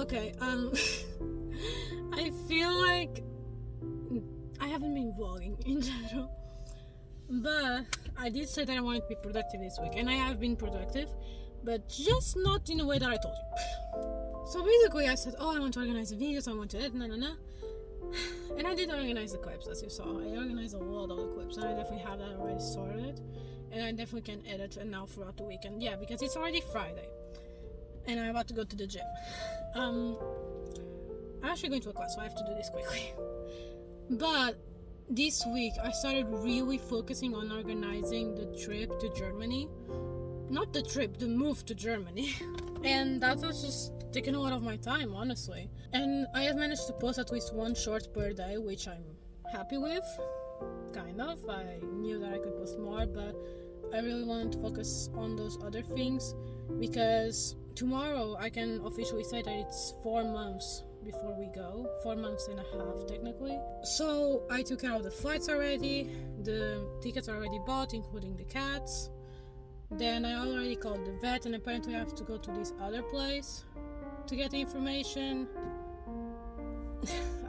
Okay, I feel like I haven't been vlogging in general, but I did say that I wanted to be productive this week, and I have been productive, but just not in a way that I told you. So basically I said, I want to organize the videos, I want to edit, and I did organize the clips, as you saw. I organized a lot of the clips, and I definitely have that already sorted, and I definitely can edit it now throughout the weekend. Yeah, because it's already Friday, and I'm about to go to the gym. I'm actually going to a class, so I have to do this quickly. But this week I started really focusing on organizing the trip to Germany. Not the trip, the move to Germany. And that was just taking a lot of my time, honestly. And I have managed to post at least one short per day, which I'm happy with. Kind of. I knew that I could post more, but I really wanted to focus on those other things, because tomorrow I can officially say that it's 4 months before we go. 4 months and a half, technically. So I took care of the flights already. The tickets are already bought, including the cats. Then I already called the vet, and apparently I have to go to this other place to get the information.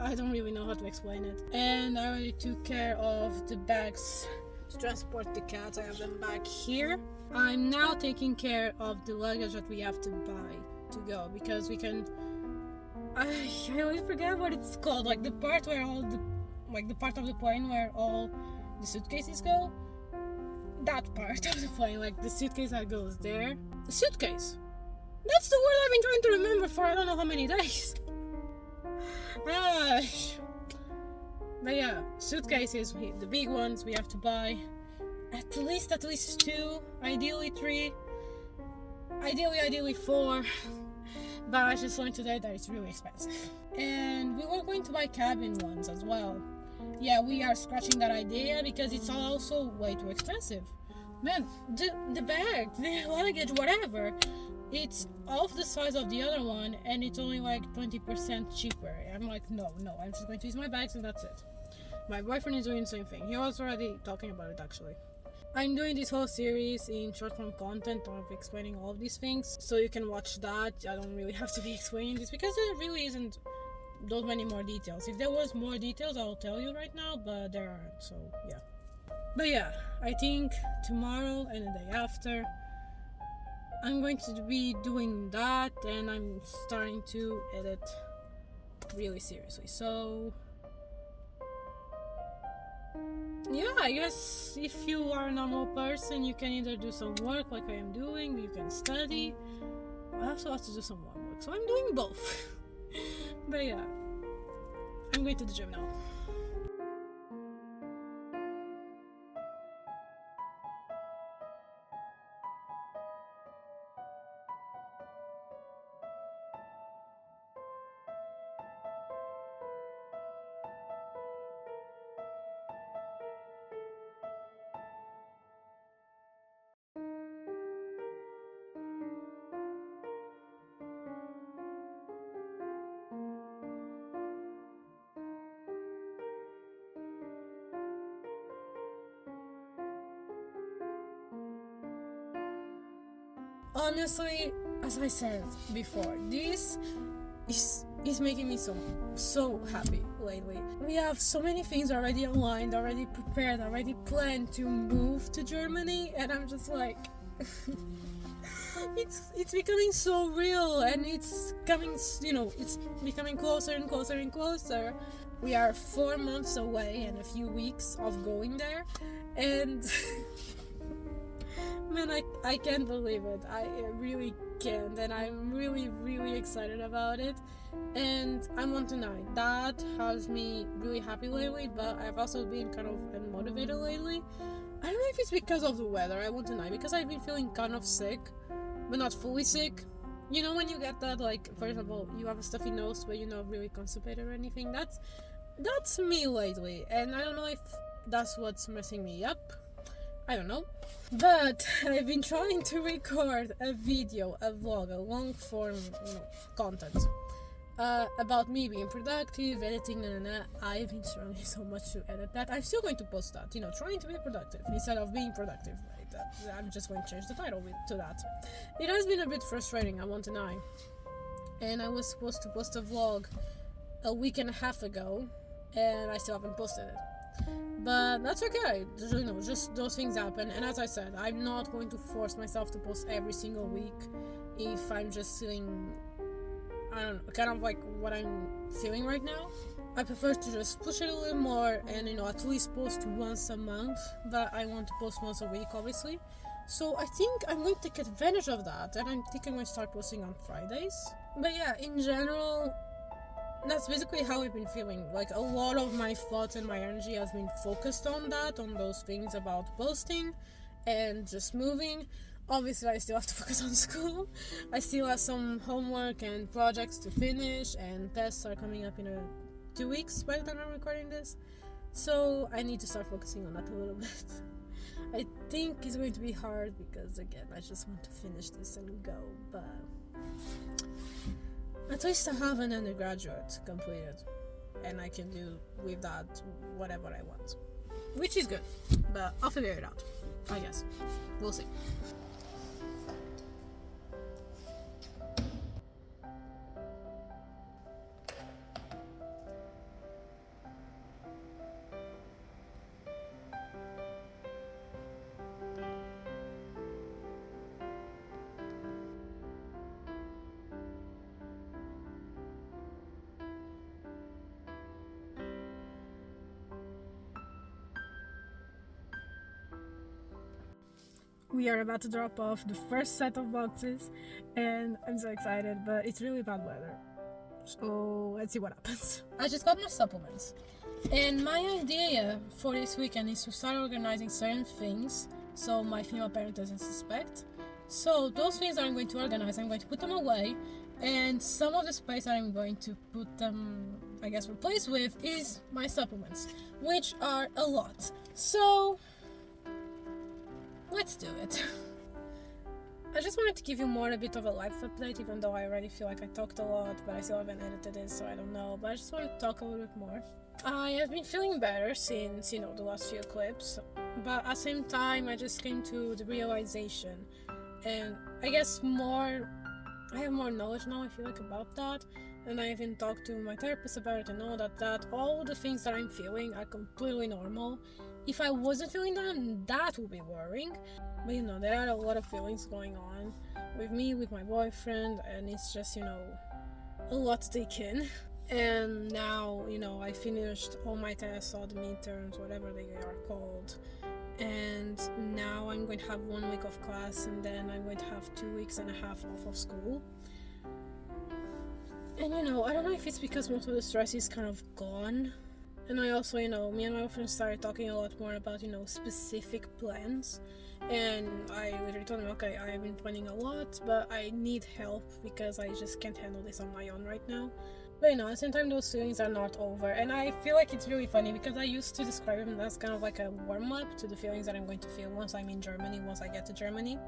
I don't really know how to explain it. And I already took care of the bags to transport the cats. I have them back here. I'm now taking care of the luggage that we have to buy to go, because we can... I always forget what it's called, like the part where all the... like the part of the plane where all the suitcases go. That part of the plane, like the suitcase that goes there. The suitcase! That's the word I've been trying to remember for I don't know how many days. But yeah, suitcases, the big ones we have to buy. At least 2, ideally 3, ideally 4. But I just learned today that it's really expensive. And we were going to buy cabin ones as well. Yeah, we are scratching that idea because it's also way too expensive. Man, the bag, the luggage, whatever, it's half the size of the other one, and it's only like 20% cheaper. I'm like, no, I'm just going to use my bags and that's it. My boyfriend is doing the same thing. He was already talking about it, actually. I'm doing this whole series in short form content of explaining all of these things, so you can watch that. I don't really have to be explaining this because there really isn't those many more details. If there was more details, I'll tell you right now, but there aren't, so yeah. But yeah, I think tomorrow and the day after I'm going to be doing that, and I'm starting to edit really seriously. So yeah, I guess if you are a normal person, you can either do some work like I am doing, you can study. I also have to do some more work, so I'm doing both. But yeah, I'm going to the gym now. Honestly, as I said before, this is making me so happy lately. We have so many things already aligned, already prepared, already planned to move to Germany, and I'm just like it's becoming so real, and it's coming, it's becoming closer and closer and closer. We are 4 months away and a few weeks of going there, and man, I can't believe it. I really can't, and I'm really excited about it. And I want to know, that has me really happy lately, but I've also been kind of unmotivated lately. I don't know if it's because of the weather, I want to know, because I've been feeling kind of sick, but not fully sick. You know when you get that, like, for example, you have a stuffy nose but you're not really constipated or anything? That's me lately, and I don't know if that's what's messing me up. I don't know. But I've been trying to record a video, a vlog, a long form content about me being productive, editing, I've been struggling so much to edit that. I'm still going to post that, trying to be productive instead of being productive. Right? I'm just going to change the title to that. It has been a bit frustrating, I won't deny. and I was supposed to post a vlog a week and a half ago, and I still haven't posted it. But that's okay, just those things happen. And as I said, I'm not going to force myself to post every single week if I'm just feeling, I don't know, kind of like what I'm feeling right now. I prefer to just push it a little more and, at least post once a month, but I want to post once a week, obviously. So I think I'm going to take advantage of that, and I think I'm going to start posting on Fridays. But yeah, in general, that's basically how I've been feeling. Like, a lot of my thoughts and my energy has been focused on those things about posting and just moving. Obviously, I still have to focus on school. I still have some homework and projects to finish, and tests are coming up in 2 weeks by the time I'm recording this. So I need to start focusing on that a little bit. I think it's going to be hard because, again, I just want to finish this and go, but at least I have an undergraduate completed, and I can do with that whatever I want, which is good, but I'll figure it out, I guess. We'll see. We are about to drop off the first set of boxes, and I'm so excited, but it's really bad weather. So let's see what happens. I just got my supplements, and my idea for this weekend is to start organizing certain things so my female parent doesn't suspect. So those things that I'm going to organize, I'm going to put them away, and some of the space that I'm going to put them, I guess, replace with is my supplements, which are a lot. So let's do it. I just wanted to give you more a bit of a life update, even though I already feel like I talked a lot, but I still haven't edited it, so I don't know. But I just want to talk a little bit more. I have been feeling better since, the last few clips, but at the same time, I just came to the realization, and I guess I have more knowledge now, I feel like, about that, and I even talked to my therapist about it and all that all the things that I'm feeling are completely normal. If I wasn't feeling them, that would be worrying. But there are a lot of feelings going on with me, with my boyfriend, and it's just, a lot to take in. And now, I finished all my tests, all the midterms, whatever they are called. And now I'm going to have 1 week of class, and then I'm going to have 2.5 weeks off of school. And I don't know if it's because most of the stress is kind of gone. And I also, me and my friends started talking a lot more about, specific plans. And I literally told him, okay, I've been planning a lot, but I need help because I just can't handle this on my own right now. But at the same time, those feelings are not over. And I feel like it's really funny because I used to describe them as kind of like a warm-up to the feelings that I'm going to feel once I'm in Germany, once I get to Germany.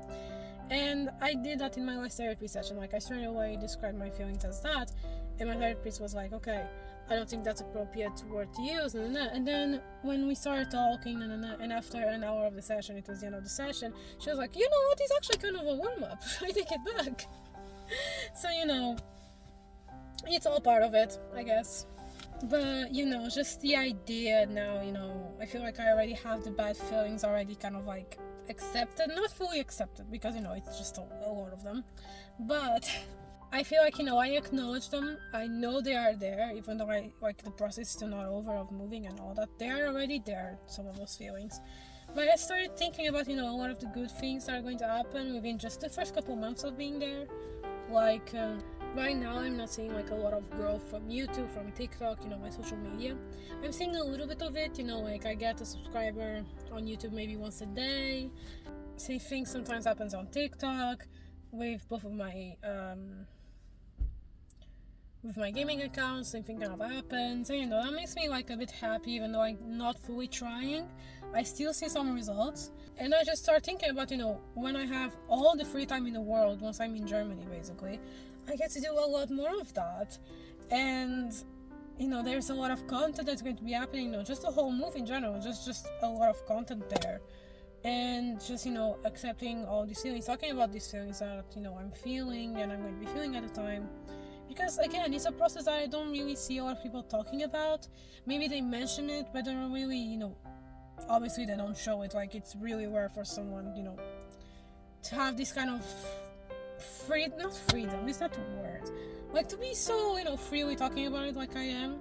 And I did that in my last therapy session. Like, I straight away described my feelings as that. And my therapist was like, okay, I don't think that's appropriate word to use, and then when we started talking, and after an hour of the session, it was the end of the session, she was like, you know what, it's actually kind of a warm-up. I take it back. So, it's all part of it, I guess. But, just the idea now, I feel like I already have the bad feelings already kind of like accepted, not fully accepted, because, it's just a lot of them, but I feel like, I acknowledge them. I know they are there, even though the process is still not over of moving and all that. They are already there, some of those feelings. But I started thinking about, a lot of the good things that are going to happen within just the first couple months of being there. Like, right now I'm not seeing, a lot of growth from YouTube, from TikTok, my social media. I'm seeing a little bit of it, I get a subscriber on YouTube maybe once a day. Same thing sometimes happens on TikTok with both of my with my gaming accounts. Same thing kind of happens, and that makes me a bit happy, even though I'm not fully trying. I still see some results, and I just start thinking about when I have all the free time in the world, once I'm in Germany basically, I get to do a lot more of that. And there's a lot of content that's going to be happening, just the whole move in general, just a lot of content there. And just accepting all these feelings, talking about these feelings that I'm feeling and I'm going to be feeling at the time, because again, it's a process that I don't really see a lot of people talking about. Maybe they mention it, but they don't really, obviously they don't show it. Like, it's really rare for someone, to have this kind of not freedom, it's not the word, like to be so, freely talking about it like I am,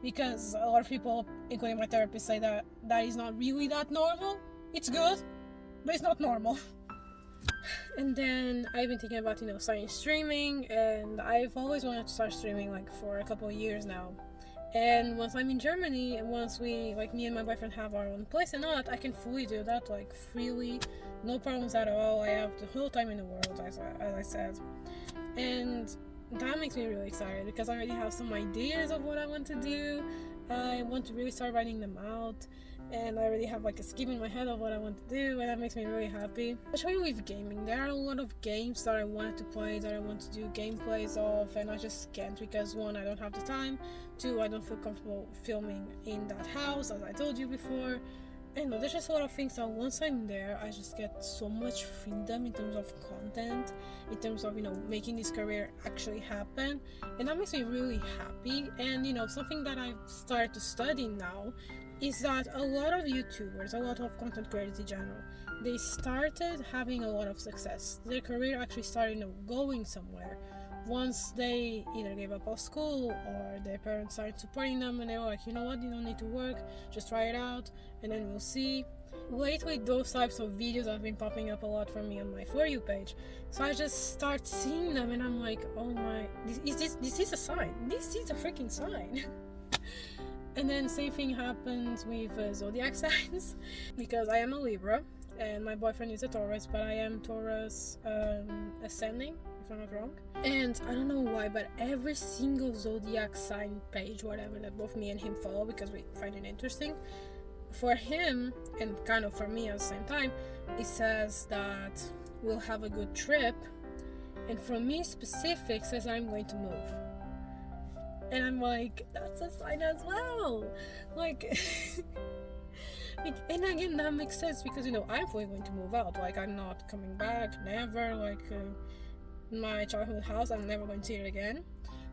because a lot of people, including my therapist, say that is not really that normal. It's good, but it's not normal. And then I've been thinking about, starting streaming, and I've always wanted to start streaming like for a couple of years now. And once I'm in Germany, and once we, like, me and my boyfriend have our own place and all that, I can fully do that, like, freely, no problems at all. I have the whole time in the world, as I said. And that makes me really excited, because I already have some ideas of what I want to do. I want to really start writing them out, and I already have like a scheme in my head of what I want to do, and that makes me really happy. Especially with gaming, there are a lot of games that I wanted to play, that I want to do gameplays of, and I just can't, because one, I don't have the time, two, I don't feel comfortable filming in that house, as I told you before. And there's just a lot of things that once I'm there, I just get so much freedom in terms of content, in terms of, making this career actually happen. And that makes me really happy. And, something that I've started to study now is that a lot of YouTubers, a lot of content creators in general, they started having a lot of success. Their career actually started, going somewhere once they either gave up on school, or their parents started supporting them, and they were like, you know what, you don't need to work, just try it out, and then we'll see. Lately, those types of videos have been popping up a lot for me on my For You page, so I just start seeing them, and I'm like, oh my, this is a sign, this is a freaking sign. And then same thing happens with zodiac signs, because I am a Libra, and my boyfriend is a Taurus, but I am Taurus ascending, if I'm not wrong. And I don't know why, but every single zodiac sign page, whatever, that both me and him follow, because we find it interesting, for him, and kind of for me at the same time, it says that we'll have a good trip, and for me specific says I'm going to move. And I'm like, that's a sign as well, like and again, that makes sense, because I'm fully going to move out, like I'm not coming back, never, like my childhood house, I'm never going to see it again.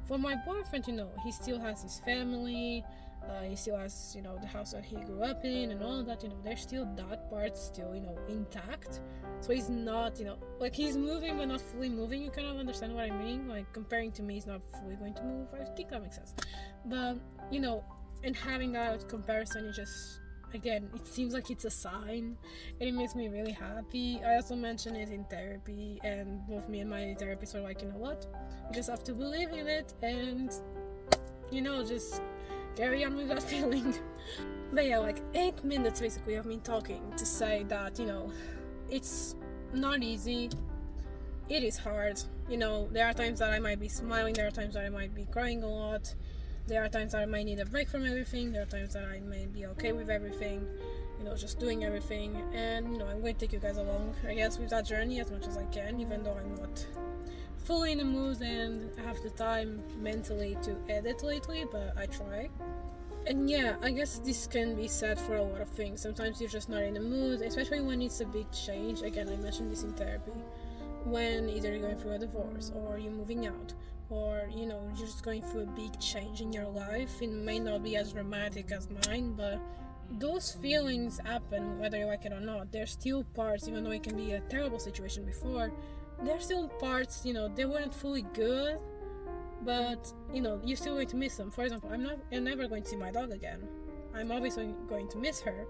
For my boyfriend, he still has his family, he still has, the house that he grew up in and all that, there's still that part still, intact. So he's not, like, he's moving but not fully moving. You kind of understand what I mean? Like, comparing to me, he's not fully going to move. I think that makes sense. But, and having that comparison, it just, again, it seems like it's a sign, and it makes me really happy. I also mentioned it in therapy, and both me and my therapist were like, you know what, you just have to believe in it, and just carry on with that feeling. But yeah, like 8 minutes basically of me talking to say that, it's not easy, it is hard. There are times that I might be smiling, there are times that I might be crying a lot, there are times that I might need a break from everything, there are times that I may be okay with everything, just doing everything. And I'm going to take you guys along, I guess, with that journey as much as I can, even though I'm not fully in the mood and I have the time mentally to edit lately, but I try. And yeah, I guess this can be said for a lot of things. Sometimes you're just not in the mood, especially when it's a big change. Again, I mentioned this in therapy. When either you're going through a divorce, or you're moving out, or you're just going through a big change in your life. It may not be as dramatic as mine, but those feelings happen whether you like it or not. There's still parts, even though it can be a terrible situation before, there's still parts, they weren't fully good, but you're still going to miss them. For example, I'm never going to see my dog again. I'm obviously going to miss her.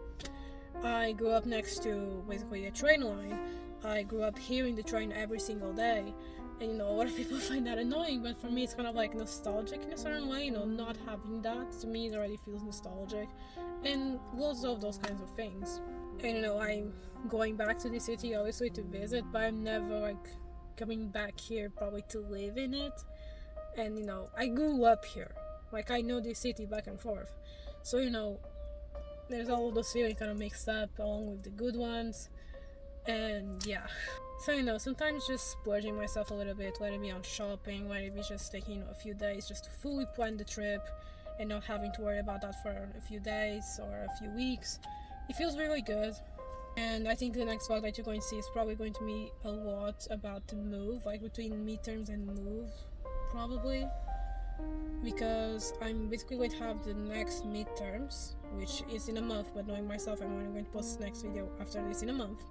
I grew up next to basically a train line. I grew up hearing the train every single day, and a lot of people find that annoying, but for me it's kind of like nostalgic in a certain way. Not having that, to me, it already feels nostalgic, and lots of those kinds of things. And I'm going back to the city obviously to visit, but I'm never like coming back here probably to live in it. And I grew up here, like I know this city back and forth, so there's all of those feelings kind of mixed up along with the good ones. And yeah, so sometimes just splurging myself a little bit, whether it be on shopping, whether it be just taking a few days just to fully plan the trip and not having to worry about that for a few days or a few weeks, it feels really good. And I think the next vlog that you're going to see is probably going to be a lot about the move, like between midterms and move probably, because I'm basically going to have the next midterms, which is in a month, but knowing myself, I'm only going to post the next video after this in a month.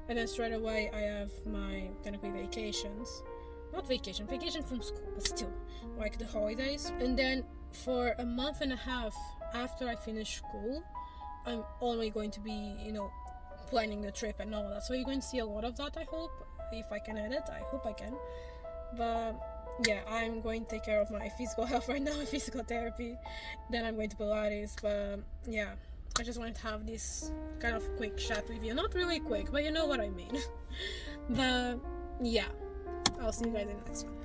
And then straight away I have my technically vacations. Not vacation from school, but still, like the holidays. And then for a month and a half after I finish school, I'm only going to be, planning the trip and all that. So you're going to see a lot of that, I hope. If I can edit, I hope I can. But yeah, I'm going to take care of my physical health right now, physical therapy. Then I'm going to Pilates. But yeah, I just wanted to have this kind of quick chat with you. Not really quick, but you know what I mean. But yeah, I'll see you guys in the next one.